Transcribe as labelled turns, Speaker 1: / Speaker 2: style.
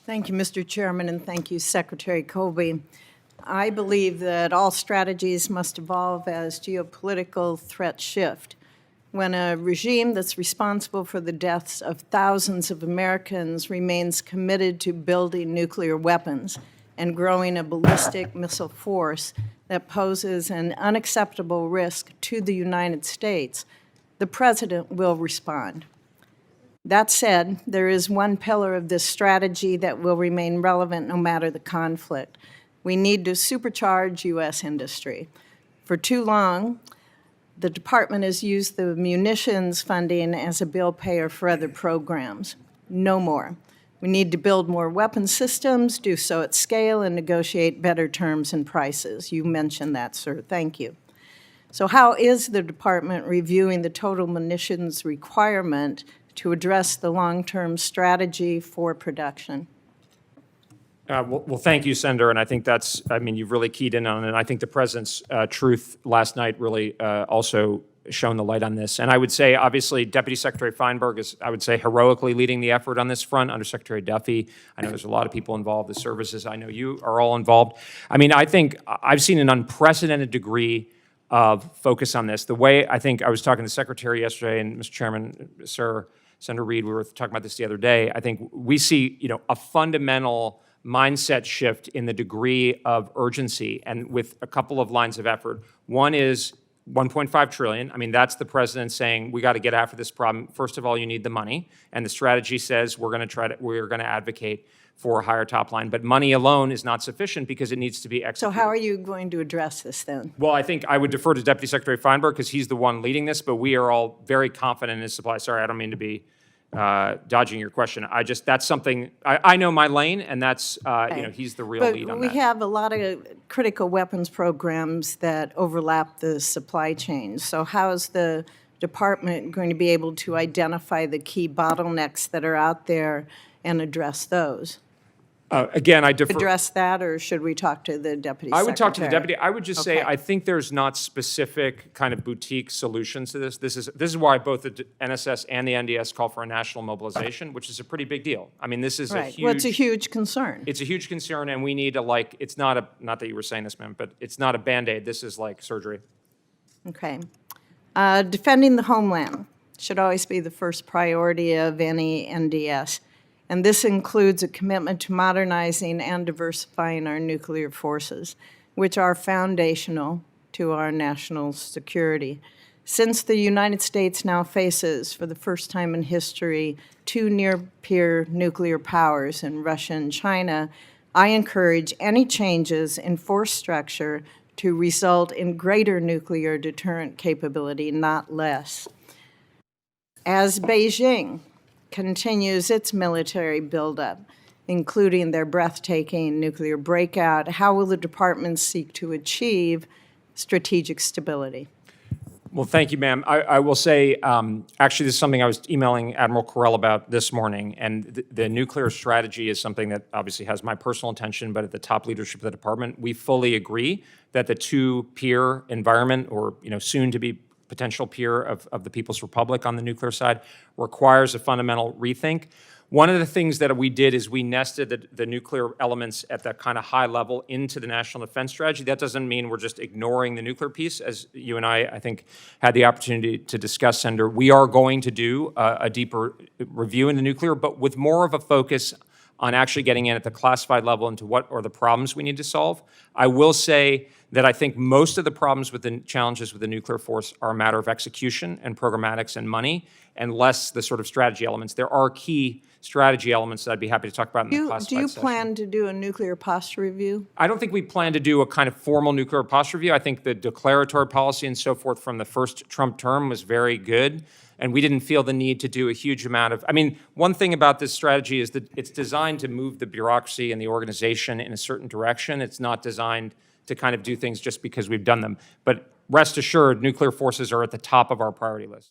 Speaker 1: Thank you, Mr. Chairman, and thank you, Secretary Colby. I believe that all strategies must evolve as geopolitical threats shift. When a regime that's responsible for the deaths of thousands of Americans remains committed to building nuclear weapons and growing a ballistic missile force that poses an unacceptable risk to the United States, the President will respond. That said, there is one pillar of this strategy that will remain relevant no matter the conflict. We need to supercharge U.S. industry. For too long, the Department has used the munitions funding as a bill payer for other programs. No more. We need to build more weapon systems, do so at scale, and negotiate better terms and prices. You mentioned that, sir. Thank you. So how is the Department reviewing the total munitions requirement to address the long-term strategy for production?
Speaker 2: Well, thank you, Senator, and I think that's, you've really keyed in on it, and I think the President's truth last night really also shone the light on this. And I would say, obviously, Deputy Secretary Feinberg is, I would say, heroically leading the effort on this front, under Secretary Duffy. I know there's a lot of people involved, the services. I know you are all involved. I think I've seen an unprecedented degree of focus on this. The way, I think, I was talking to the Secretary yesterday, and Mr. Chairman, Senator Reid, we were talking about this the other day. I think we see, a fundamental mindset shift in the degree of urgency, and with a couple of lines of effort. One is 1.5 trillion. That's the President saying we got to get after this problem. First of all, you need the money, and the strategy says we're going to advocate for a higher top line. But money alone is not sufficient because it needs to be executed.
Speaker 1: So how are you going to address this then?
Speaker 2: Well, I think I would defer to Deputy Secretary Feinberg because he's the one leading this, but we are all very confident in his supply. Sorry, I don't mean to be dodging your question. That's something, I know my lane, and that's, he's the real lead on that.
Speaker 1: But we have a lot of critical weapons programs that overlap the supply chain. So how is the Department going to be able to identify the key bottlenecks that are out there and address those?
Speaker 2: Again, I defer.
Speaker 1: Address that, or should we talk to the Deputy Secretary?
Speaker 2: I would talk to the Deputy. I would just say
Speaker 1: Okay.
Speaker 2: I think there's not specific kind of boutique solutions to this. This is why both the NSS and the NDS call for a national mobilization, which is a pretty big deal. This is a huge.
Speaker 1: Well, it's a huge concern.
Speaker 2: It's a huge concern, and we need to it's not that you were saying this, ma'am, but it's not a Band-Aid. This is like surgery.
Speaker 1: Okay. Defending the homeland should always be the first priority of any NDS. And this includes a commitment to modernizing and diversifying our nuclear forces, which are foundational to our national security. Since the United States now faces, for the first time in history, two near-peer nuclear powers in Russia and China, I encourage any changes in force structure to result in greater nuclear deterrent capability, not less. As Beijing continues its military buildup, including their breathtaking nuclear breakout, how will the Department seek to achieve strategic stability?
Speaker 2: Well, thank you, ma'am. I will say, actually, this is something I was emailing Admiral Correll about this morning, and the nuclear strategy is something that obviously has my personal attention, but at the top leadership of the Department, we fully agree that the two-peer environment, or soon to be potential peer of the People's Republic on the nuclear side, requires a fundamental rethink. One of the things that we did is we nested the nuclear elements at that kind of high level into the national defense strategy. That doesn't mean we're just ignoring the nuclear piece, as you and I think, had the opportunity to discuss, Senator. We are going to do a deeper review in the nuclear, but with more of a focus on actually getting in at the classified level into what are the problems we need to solve. I will say that I think most of the problems with the challenges with the nuclear force are a matter of execution and programmatics and money, and less the sort of strategy elements. There are key strategy elements that I'd be happy to talk about in the classified
Speaker 1: Do you
Speaker 2: session.
Speaker 1: plan to do a nuclear posture review?
Speaker 2: I don't think we plan to do a kind of formal nuclear posture review. I think the declaratory policy and so forth from the first Trump term was very good, and we didn't feel the need to do a huge amount of, one thing about this strategy is that it's designed to move the bureaucracy and the organization in a certain direction. It's not designed to kind of do things just because we've done them. But rest assured, nuclear forces are at the top of our priority list.